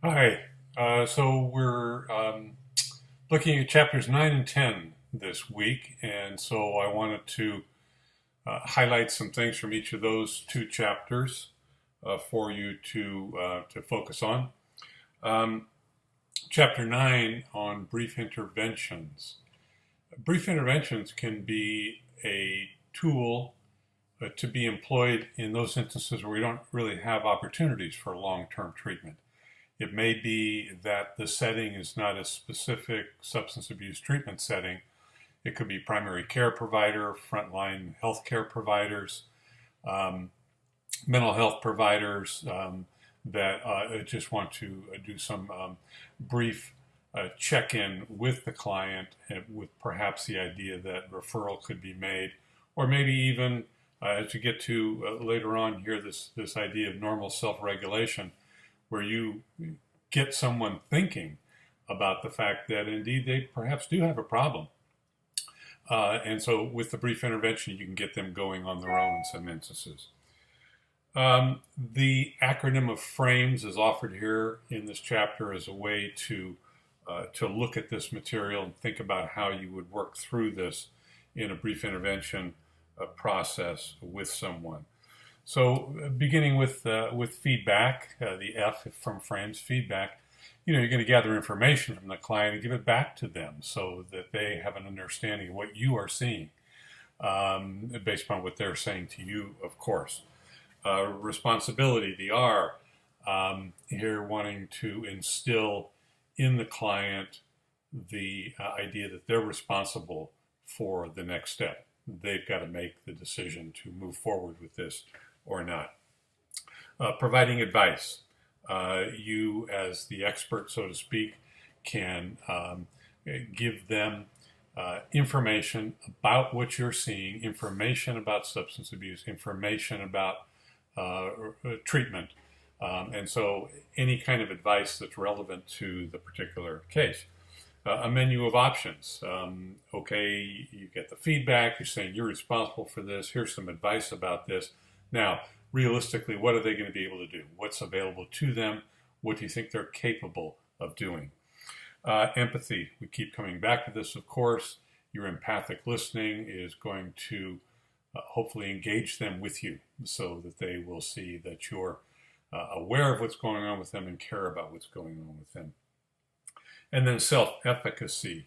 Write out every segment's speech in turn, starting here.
Hi. So we're looking at chapters 9 and 10 this week, and so I wanted to highlight some things from each of those two chapters for you to focus on. Um, Chapter 9 on brief interventions. Brief interventions can be a tool to be employed in those instances where we don't really have opportunities for long-term treatment. It may be that the setting is not a specific substance abuse treatment setting. It could be primary care provider, frontline healthcare providers, um, mental health providers that just want to do some brief check-in with the client, with perhaps the idea that referral could be made, or maybe even as you get to later on here, this idea of normal self-regulation, where you get someone thinking about the fact that indeed they perhaps do have a problem. And so with the brief intervention, you can get them going on their own in some instances. The acronym of FRAMES is offered here in this chapter as a way to look at this material and think about how you would work through this in a brief intervention process with someone. So beginning with feedback, the F from FRAMES, feedback, you're going to gather information from the client and give it back to them so that they have an understanding of what you are seeing based upon what they're saying to you, of course. Responsibility, the R, here wanting to instill in the client the idea that they're responsible for the next step. They've got to make the decision to move forward with this or not. Providing advice. You, as the expert, so to speak, can give them information about what you're seeing, information about substance abuse, information about treatment, and so any kind of advice that's relevant to the particular case. A menu of options. Okay, you get the feedback, you're saying you're responsible for this, here's some advice about this. Now, realistically, what are they going to be able to do? What's available to them? What do you think they're capable of doing? Empathy. We keep coming back to this, of course. Your empathic listening is going to hopefully engage them with you so that they will see that you're aware of what's going on with them and care about what's going on with them. And then self-efficacy.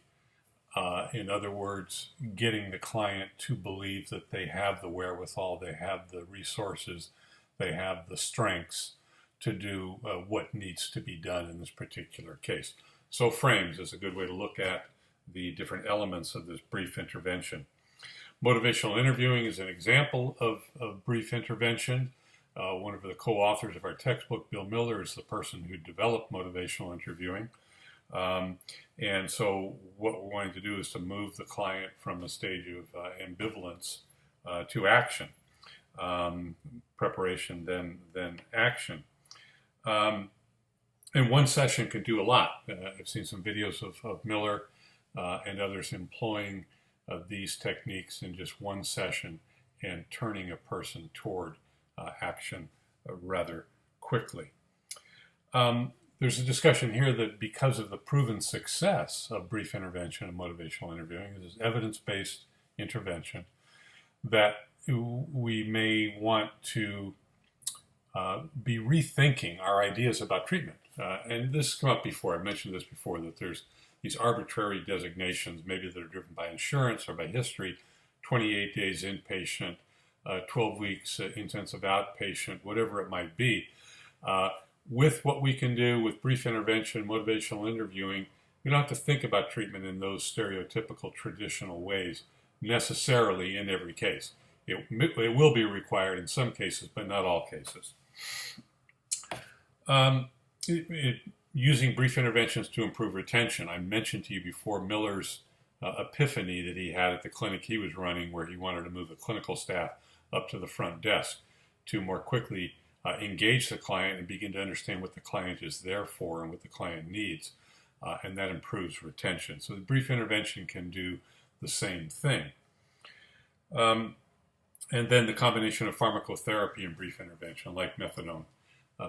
In other words, getting the client to believe that they have the wherewithal, they have the resources, they have the strengths to do what needs to be done in this particular case. So FRAMES is a good way to look at the different elements of this brief intervention. Motivational interviewing is an example of brief intervention. One of the co-authors of our textbook, Bill Miller, is the person who developed motivational interviewing. And so what we're wanting to do is to move the client from a stage of ambivalence to action. Preparation, then action. And one session can do a lot. I've seen some videos of Miller and others employing these techniques in just one session and turning a person toward action rather quickly. There's a discussion here that because of the proven success of brief intervention and motivational interviewing, this is evidence-based intervention, that we may want to be rethinking our ideas about treatment. And this has come up before. I mentioned this before, that there's these arbitrary designations, maybe that are driven by insurance or by history, 28 days inpatient, 12 weeks intensive outpatient, whatever it might be. With what we can do with brief intervention, motivational interviewing, we don't have to think about treatment in those stereotypical traditional ways necessarily in every case. It will be required in some cases, but not all cases. Using brief interventions to improve retention. I mentioned to you before Miller's epiphany that he had at the clinic he was running, where he wanted to move the clinical staff up to the front desk to more quickly engage the client and begin to understand what the client is there for and what the client needs. And that improves retention. So the brief intervention can do the same thing. And then the combination of pharmacotherapy and brief intervention, like methadone,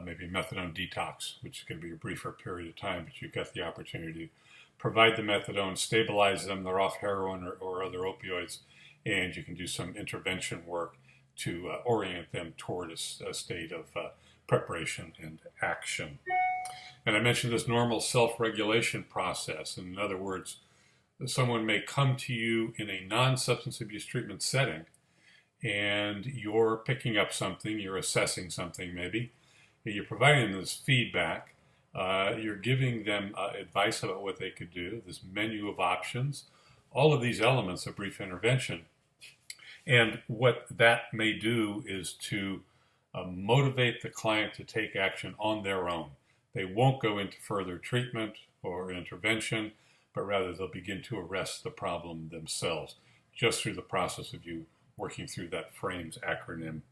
maybe methadone detox, which is going to be a briefer period of time, but you've got the opportunity to provide the methadone, stabilize them, they're off heroin or other opioids, and you can do some intervention work to orient them toward a state of preparation and action. And I mentioned this normal self-regulation process. In other words, someone may come to you in a non-substance abuse treatment setting, and you're picking up something, you're assessing something maybe, you're providing them this feedback, you're giving them advice about what they could do, this menu of options, all of these elements of brief intervention. And what that may do is to motivate the client to take action on their own. They won't go into further treatment or intervention, but rather they'll begin to arrest the problem themselves just through the process of you working through that FRAMES acronym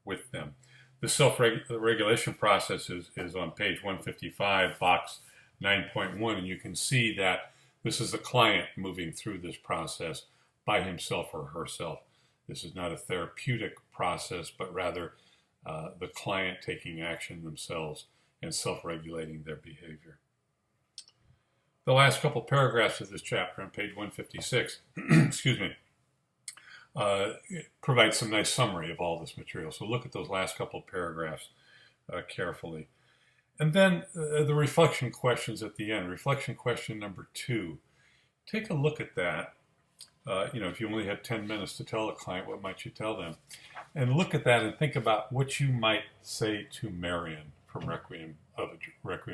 with them. The self-regulation process is on page 155, box 9.1, and you can see that this is the client moving through this process by himself or herself. This is not a therapeutic process, but rather the client taking action themselves and self-regulating their behavior. The last couple paragraphs of this chapter on page 156, excuse me, provides some nice summary of all this material. So look at those last couple paragraphs carefully. And then the reflection questions at the end. Reflection question number 2. Take a look at that. If you only had 10 minutes to tell a client, what might you tell them? And look at that and think about what you might say to Marion from Requiem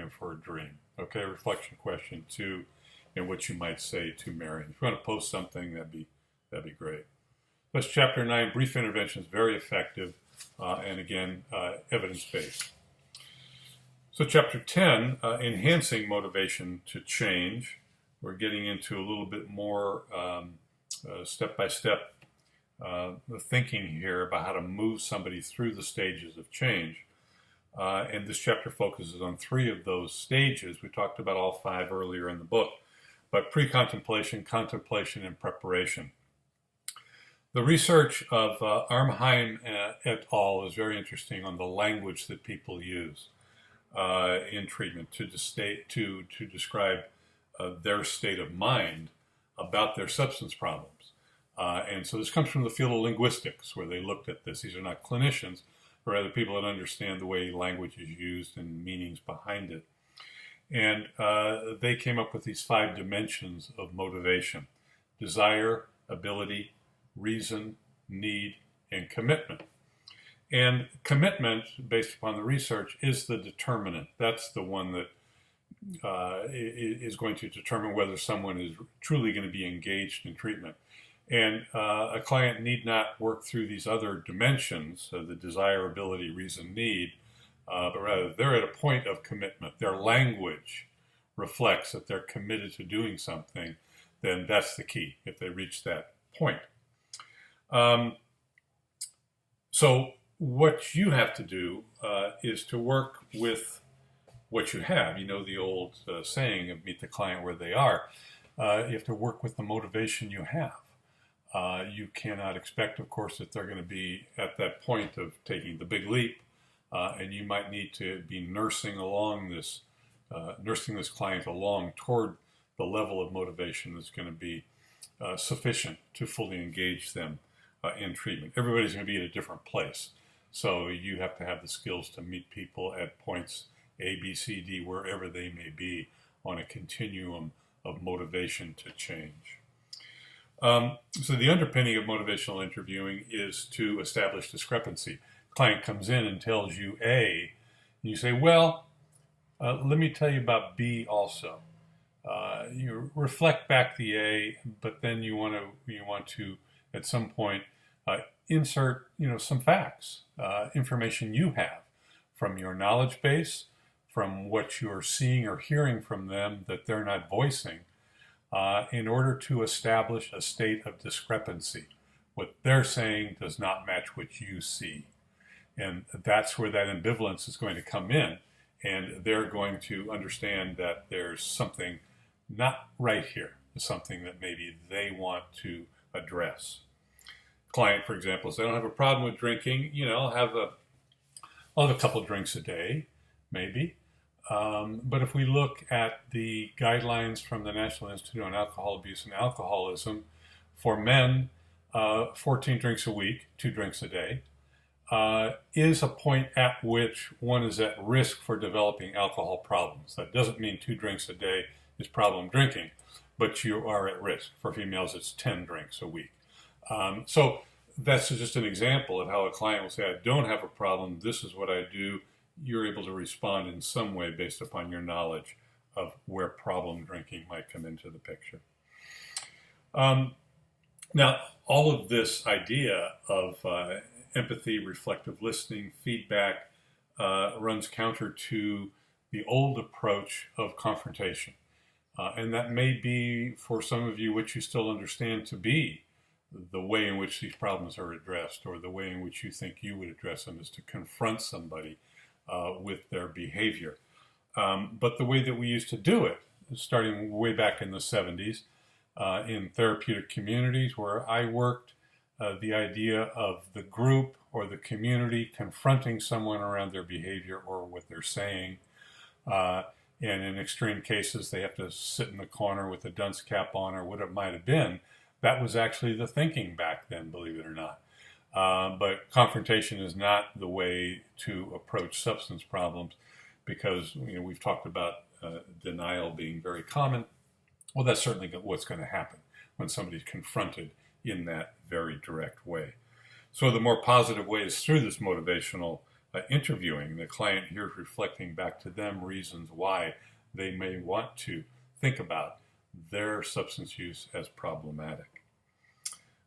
for a Dream. Okay, reflection question 2, and what you might say to Marion. If you want to post something, that'd be great. That's chapter 9, brief interventions, very effective, and again, evidence-based. So chapter 10, enhancing motivation to change. We're getting into a little bit more step-by-step thinking here about how to move somebody through the stages of change. And this chapter focuses on 3 of those stages. We talked about all 5 earlier in the book, but pre-contemplation, contemplation, and preparation. The research of Arnheim et al. Is very interesting on the language that people use in treatment to describe their state of mind about their substance problems. And so this comes from the field of linguistics, where they looked at this. These are not clinicians, but rather people that understand the way language is used and meanings behind it. And they came up with these 5 dimensions of motivation: desire, ability, reason, need, and commitment. And commitment, based upon the research, is the determinant. That's the one that is going to determine whether someone is truly going to be engaged in treatment. And a client need not work through these other dimensions, the desire, ability, reason, need, but rather they're at a point of commitment. Their language reflects that they're committed to doing something. Then that's the key, if they reach that point. So what you have to do is to work with what you have. You know the old saying of meet the client where they are. You have to work with the motivation you have. You cannot expect, of course, that they're going to be at that point of taking the big leap, and you might need to be nursing this client along toward the level of motivation that's going to be sufficient to fully engage them in treatment. Everybody's going to be at a different place, so you have to have the skills to meet people at points A, B, C, D, wherever they may be on a continuum of motivation to change. So the underpinning of motivational interviewing is to establish discrepancy. Client comes in and tells you A, and you say, well, let me tell you about B also. You reflect back the A, but then you want to at some point insert some facts, information you have from your knowledge base, from what you're seeing or hearing from them that they're not voicing, in order to establish a state of discrepancy. What they're saying does not match what you see. And that's where that ambivalence is going to come in. And they're going to understand that there's something not right here, something that maybe they want to address. Client, for example, says, I don't have a problem with drinking. I'll have a couple drinks a day. maybe. But if we look at the guidelines from the National Institute on Alcohol Abuse and Alcoholism, for men, 14 drinks a week, 2 drinks a day, is a point at which one is at risk for developing alcohol problems. That doesn't mean 2 drinks a day is problem drinking, but you are at risk. For females, it's 10 drinks a week. So that's just an example of how a client will say, I don't have a problem, this is what I do. You're able to respond in some way based upon your knowledge of where problem drinking might come into the picture. Now, all of this idea of empathy, reflective listening, feedback runs counter to the old approach of confrontation. And that may be, for some of you, what you still understand to be the way in which these problems are addressed, or the way in which you think you would address them, is to confront somebody with their behavior. But the way that we used to do it, starting way back in the 70s, in therapeutic communities where I worked, the idea of the group or the community confronting someone around their behavior or what they're saying. And in extreme cases, they have to sit in the corner with a dunce cap on or what it might have been. That was actually the thinking back then, believe it or not. But confrontation is not the way to approach substance problems, because we've talked about denial being very common. Well, that's certainly what's going to happen when somebody's confronted in that very direct way. So the more positive way is through this motivational interviewing. The client here is reflecting back to them reasons why they may want to think about their substance use as problematic.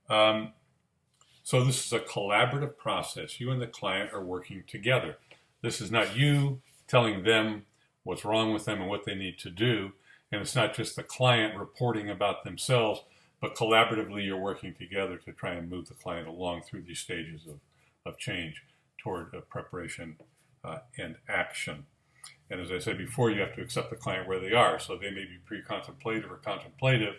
So this is a collaborative process. You and the client are working together. This is not you telling them what's wrong with them and what they need to do. And it's not just the client reporting about themselves, but collaboratively you're working together to try and move the client along through these stages of change toward preparation and action. And as I said before, you have to accept the client where they are. So they may be pre-contemplative or contemplative,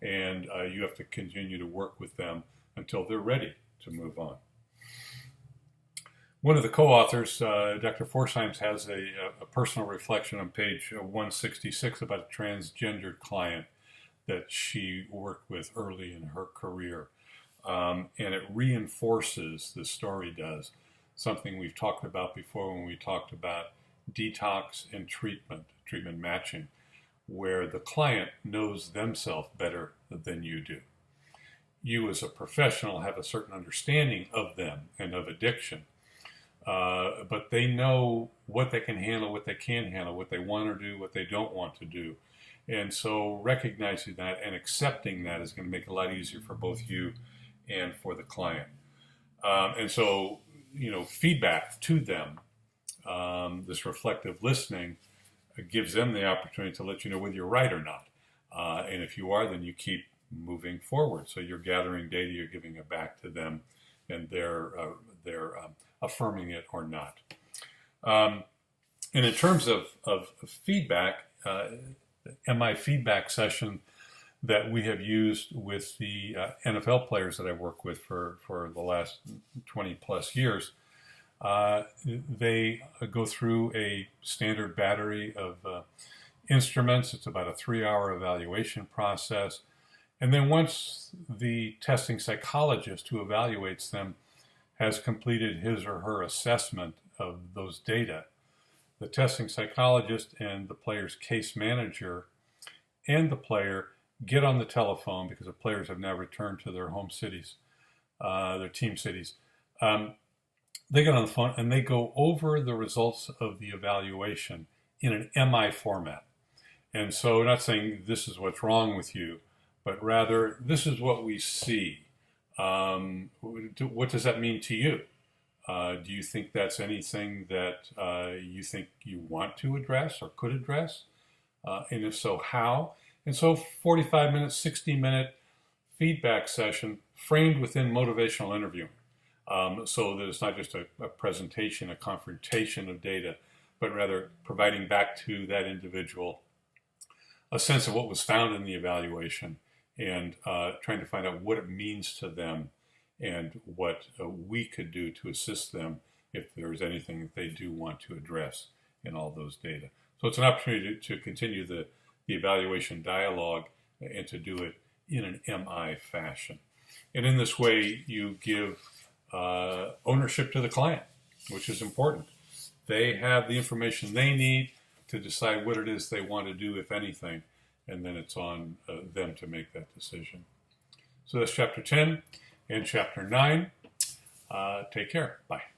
and you have to continue to work with them until they're ready to move on. One of the co-authors, Dr. Forsheim, has a personal reflection on page 166 about a transgendered client that she worked with early in her career. And it reinforces, the story does, something we've talked about before when we talked about detox and treatment matching, where the client knows themselves better than you do. You as a professional have a certain understanding of them and of addiction, but they know what they can handle, what they can't handle, what they want to do, what they don't want to do. And so recognizing that and accepting that is going to make it a lot easier for both you and for the client. And so, feedback to them, this reflective listening, gives them the opportunity to let you know whether you're right or not. And if you are, then you keep moving forward. So you're gathering data, you're giving it back to them, and they're affirming it or not. And in terms of feedback, MI feedback session that we have used with the NFL players that I work with for the last 20 plus years, they go through a standard battery of instruments. It's about a 3-hour evaluation process. And then once the testing psychologist who evaluates them has completed his or her assessment of those data, the testing psychologist and the player's case manager and the player get on the telephone, because the players have now returned to their home cities, their team cities. They get on the phone and they go over the results of the evaluation in an MI format. And so not saying this is what's wrong with you, but rather this is what we see. What does that mean to you? Do you think that's anything that you think you want to address or could address? And if so, how? And so 45-minute, 60-minute feedback session framed within motivational interviewing. So that it's not just a presentation, a confrontation of data, but rather providing back to that individual a sense of what was found in the evaluation, and trying to find out what it means to them and what we could do to assist them if there's anything that they do want to address in all those data. So it's an opportunity to continue the evaluation dialogue and to do it in an MI fashion. And in this way, you give ownership to the client, which is important. They have the information they need to decide what it is they want to do, if anything, and then it's on them to make that decision. So that's Chapter 10 and Chapter 9. Take care. Bye.